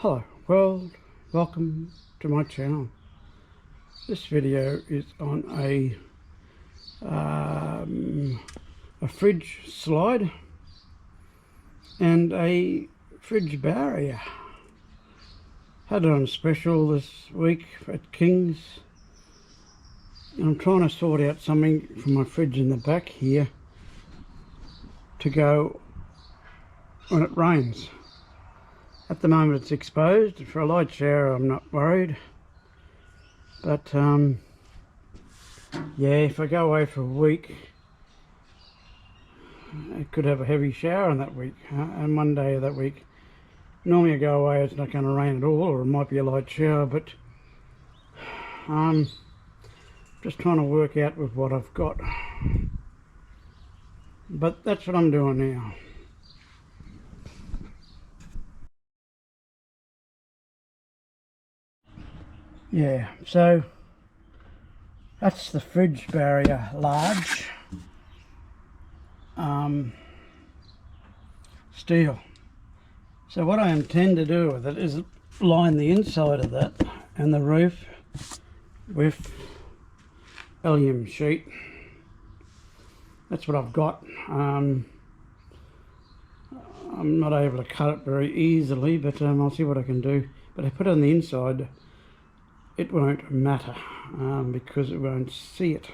Hello world, welcome to my channel. This video is on a fridge slide and a fridge barrier. Had it on special this week at King's. I'm trying to sort out something for my fridge in the back here to go when it rains. At the moment it's exposed. For a light shower I'm not worried, but yeah, if I go away for a week I could have a heavy shower on that week, and one day of that week. Normally I go away, it's not going to rain at all, or it might be a light shower, but just trying to work out with what I've got. But that's what I'm doing now. Yeah, so that's the fridge barrier, large steel. So what I intend to do with it is line the inside of that and the roof with aluminium sheet. That's what I've got. I'm not able to cut it very easily, but I'll see what I can do. But I put it on the inside, it won't matter because it won't see it,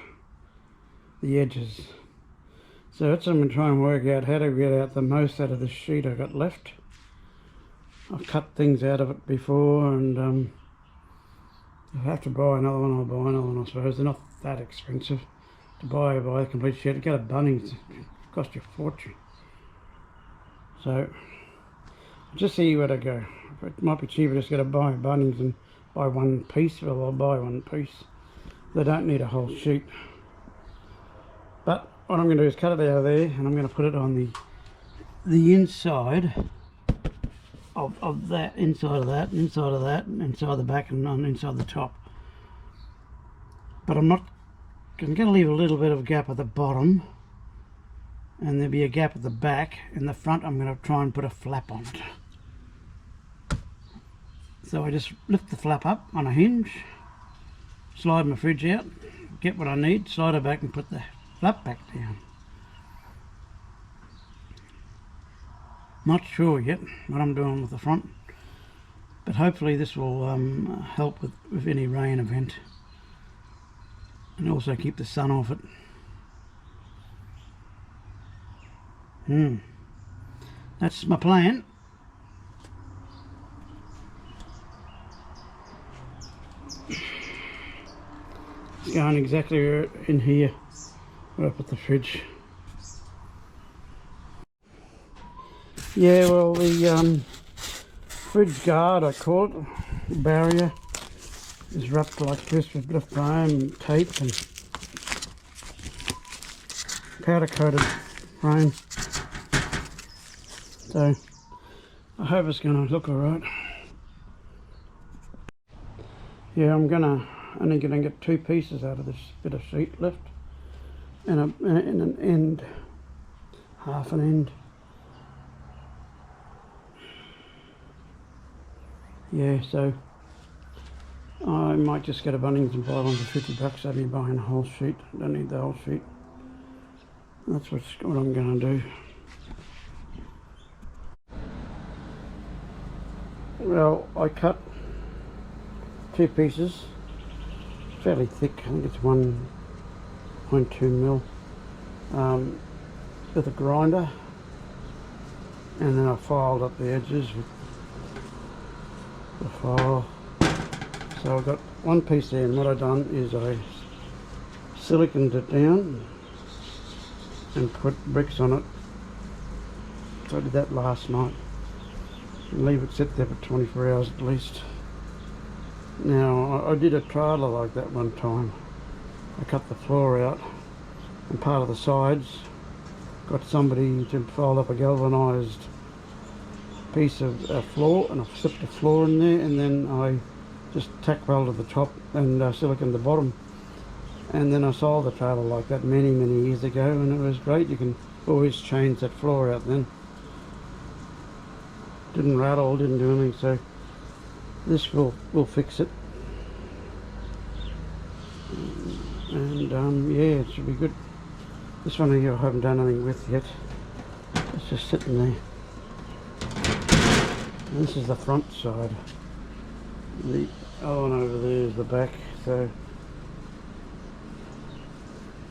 the edges. So that's what I'm going to try and work out, how to get out the most out of the sheet I've got left. I've cut things out of it before, and if I have to buy another one, I'll buy another one, I suppose. They're not that expensive to buy a complete sheet. To go to Bunnings, it cost you a fortune. So I'll just see where to go. It might be cheaper just to go to buy Bunnings and buy one piece. Well, I'll buy one piece. They don't need a whole sheet. But what I'm going to do is cut it out of there, and I'm going to put it on the inside of that, inside of that, inside of that, inside the back, and on inside the top. But I'm going to leave a little bit of a gap at the bottom, and there'll be a gap at the back. In the front I'm going to try and put a flap on it. So I just lift the flap up on a hinge, slide my fridge out, get what I need, slide it back and put the flap back down. Not sure yet what I'm doing with the front, but hopefully this will help with any rain event, and also keep the sun off it. That's my plan. It's going exactly in here where I put the fridge. Yeah, well, the fridge guard, I call it, barrier, is wrapped like this with a bit of foam, tape, and powder coated foam. So I hope it's going to look alright. Yeah, I'm only going to get two pieces out of this bit of sheet left, and an end, half an end. Yeah, so I might just go to Bunnings and buy one for $50. Save me buying a whole sheet. Don't need the whole sheet. That's what I'm going to do. Well, I cut two pieces, fairly thick. I think it's 1.2 mil, with a grinder, and then I filed up the edges with the file. So I've got one piece there, and what I've done is I siliconed it down and put bricks on it. So I did that last night, and leave it sit there for 24 hours at least. Now I did a trailer like that one time. I cut the floor out and part of the sides, got somebody to fold up a galvanised piece of floor, and I slipped the floor in there, and then I just tack welded the top and siliconed the bottom, and then I sold the trailer like that many years ago, and it was great. You can always change that floor out then. Didn't rattle, didn't do anything, so This will fix it. And yeah, it should be good. This one here I haven't done anything with yet. It's just sitting there. And this is the front side. The other one over there is the back. So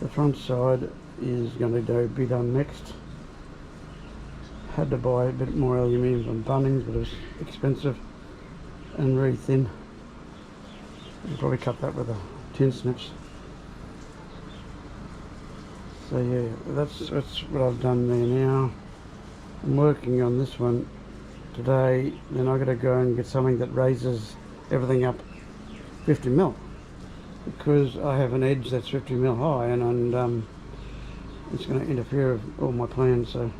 the front side is going to be done next. Had to buy a bit more aluminium from Bunnings, but it was expensive and very thin. I'll probably cut that with a tin snips. So yeah, that's what I've done there now. I'm working on this one today, then I've got to go and get something that raises everything up 50 mil, because I have an edge that's 50 mil high, and it's going to interfere with all my plans. So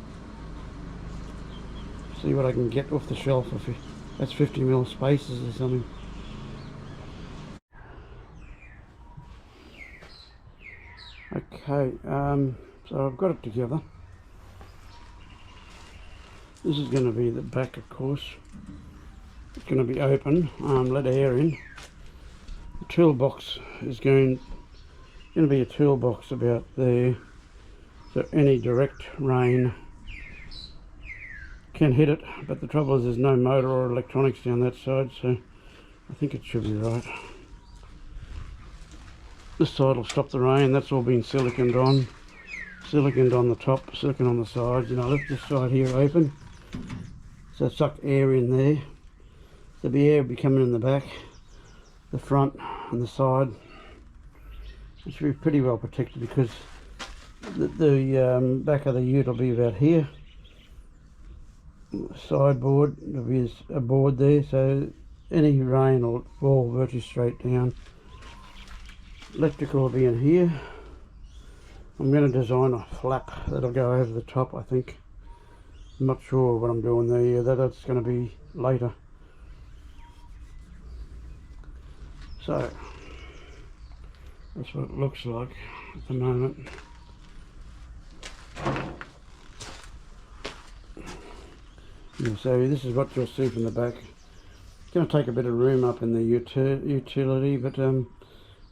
see what I can get off the shelf if that's 50 mil spaces or something. Okay, so I've got it together. This is going to be the back, of course. It's going to be open, let air in. The toolbox is going to be a toolbox about there, so any direct rain can hit it, but the trouble is there's no motor or electronics down that side, so I think it should be right. This side will stop the rain. That's all been siliconed on the top, silicon on the sides, and I left this side here open, so suck air in there. There'll be air coming in the back, the front and the side. It should be pretty well protected, because the back of the ute will be about here. Sideboard, there'll be a board there, so any rain will fall virtually straight down. Electrical will be in here. I'm going to design a flap that'll go over the top, I think. I'm not sure what I'm doing there. Yeah, that's going to be later. So that's what it looks like at the moment. Yeah, so this is what you'll see from the back. It's going to take a bit of room up in the utility, but I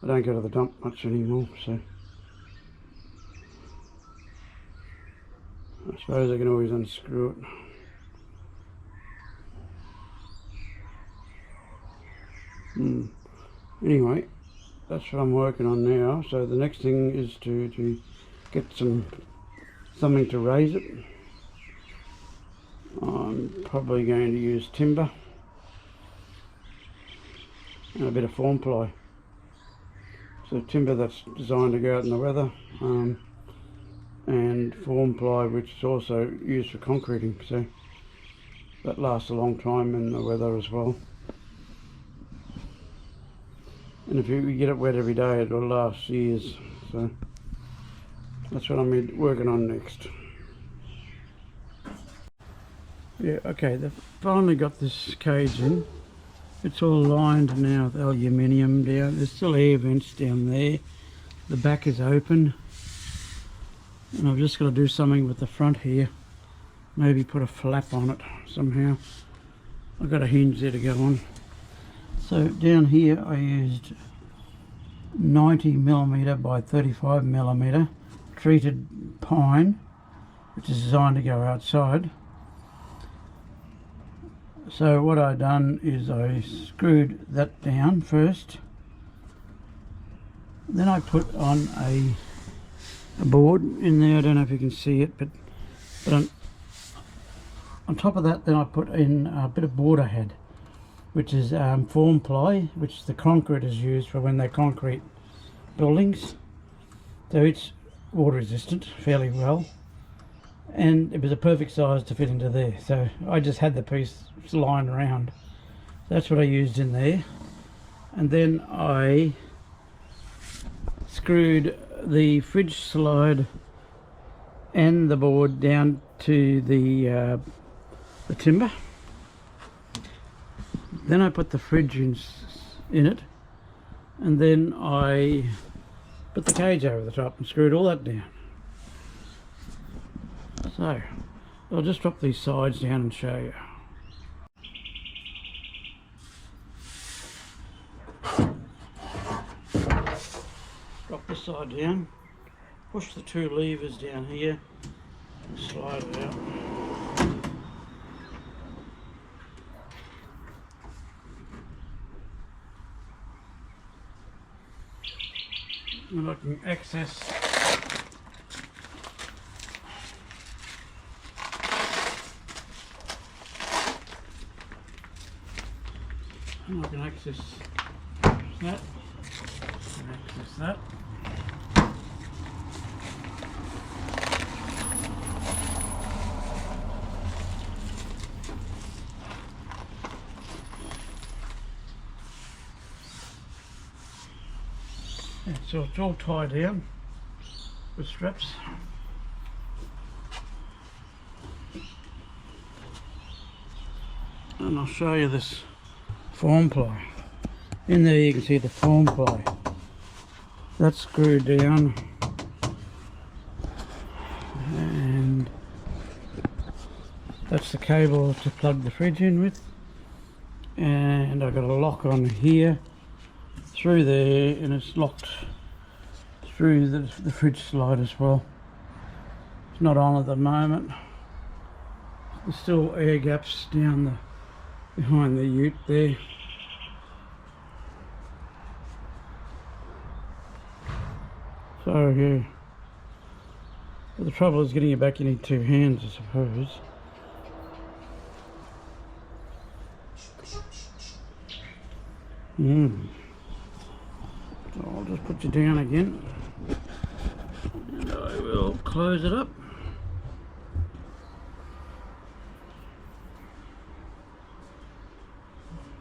don't go to the dump much anymore, so I suppose I can always unscrew it. Anyway, that's what I'm working on now. So the next thing is to get something to raise it. I'm probably going to use timber and a bit of form ply. So timber that's designed to go out in the weather, and form ply which is also used for concreting, so that lasts a long time in the weather as well. And if you get it wet every day, it will last years. So that's what I'm working on next. Yeah, okay, they've finally got this cage in. It's all lined now with aluminium down. There's still air vents down there. The back is open. And I've just got to do something with the front here. Maybe put a flap on it somehow. I've got a hinge there to go on. So down here I used 90mm by 35mm treated pine, which is designed to go outside. So what I done is I screwed that down first, then I put on a board in there. I don't know if you can see it, but on top of that then I put in a bit of board I had, which is form ply, which the concrete is used for when they concrete buildings. So it's water resistant fairly well, and it was a perfect size to fit into there. So I just had the piece lying around. That's what I used in there, and then I screwed the fridge slide and the board down to the timber. Then I put the fridge in it, and then I put the cage over the top and screwed all that down. So I'll just drop these sides down and show you. this side down, push the two levers down here, and slide it out. And I can access that, and access that. Yeah, so it's all tied down with straps. And I'll show you this form ply. In there you can see the form ply. That's screwed down, and that's the cable to plug the fridge in with. And I've got a lock on here through there, and it's locked through the fridge slide as well. It's not on at the moment. There's still air gaps down behind the ute there. So yeah, but the trouble is getting it back. You need two hands, I suppose. So I'll just put you down again, and I will close it up.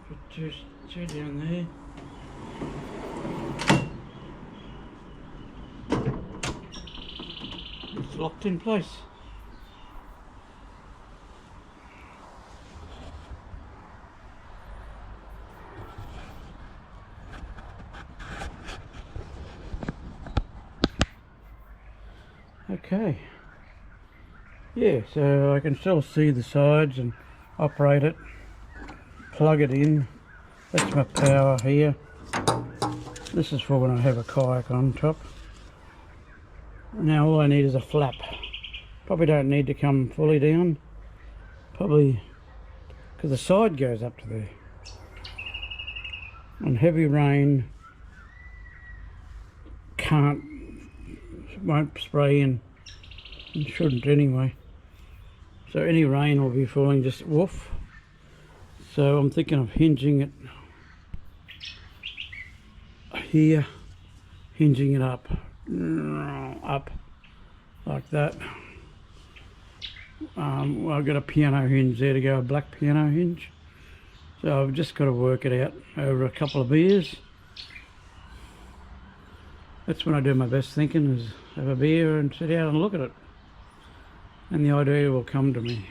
Put two down there. It's locked in place. Okay. Yeah, so I can still see the sides and operate it. Plug it in. That's my power here. This is for when I have a kayak on top. Now all I need is a flap. Probably don't need to come fully down. Probably because the side goes up to there. On heavy rain, won't spray in, and shouldn't anyway. So any rain will be falling just woof. So I'm thinking of hinging it here, hinging it up like that. I've got a piano hinge there to go, a black piano hinge. So I've just got to work it out over a couple of beers. That's when I do my best thinking, is have a beer and sit out and look at it. And the idea will come to me.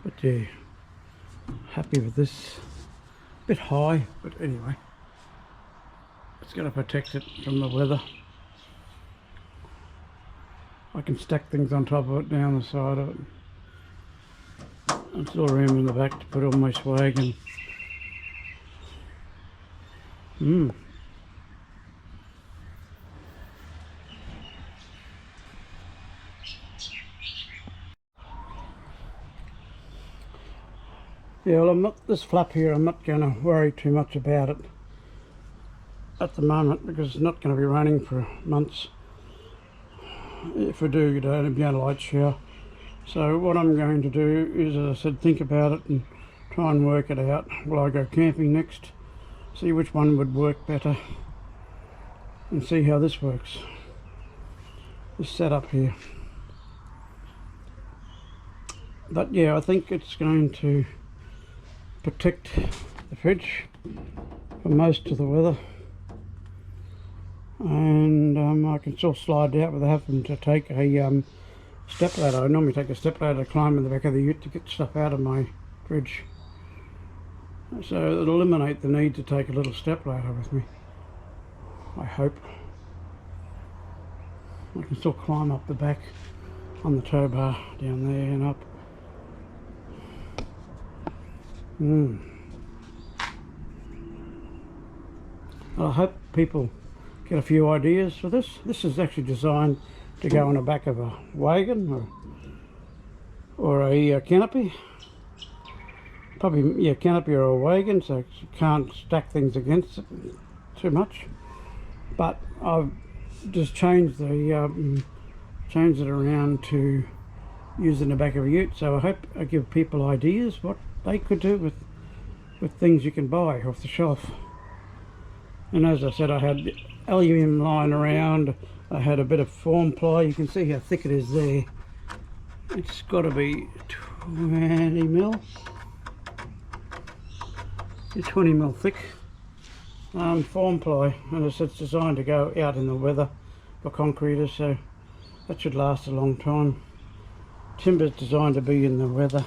But yeah, happy with this. Bit high, but anyway. It's going to protect it from the weather. I can stack things on top of it, down the side of it. There's still room in the back to put all my swag in. Yeah, well, this flap here, I'm not going to worry too much about it at the moment, because it's not going to be running for months. If I do, it'll be a light shower. So what I'm going to do is, as I said, think about it and try and work it out. Will I go camping next? See which one would work better, and see how this works. This setup here. But yeah, I think it's going to protect the fridge from most of the weather, and I can still slide out without having to take a step ladder. I normally take a step ladder to climb in the back of the ute to get stuff out of my fridge, so it'll eliminate the need to take a little step ladder with me, I hope. I can still climb up the back on the tow bar down there and up. I hope people get a few ideas for this. This is actually designed to go on the back of a wagon or a canopy. Probably, yeah, canopy or a wagon, so you can't stack things against it too much. But I've just changed changed it around to use in the back of a ute. So I hope I give people ideas what they could do with things you can buy off the shelf. And as I said, I had aluminium lying around. I had a bit of form ply. You can see how thick it is there. It's got to be 20 mil. 20 mil thick form ply, and it's designed to go out in the weather for concreters, so that should last a long time. Timber's designed to be in the weather.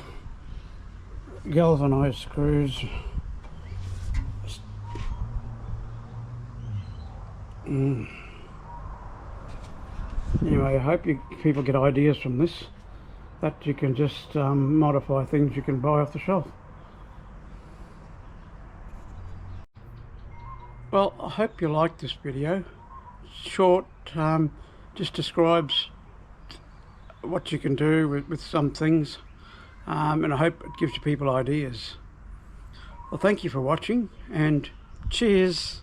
Galvanized screws. Anyway, I hope people get ideas from this, that you can just modify things you can buy off the shelf. Well, I hope you liked this video. Short, just describes what you can do with some things, and I hope it gives you people ideas. Well, thank you for watching, and cheers.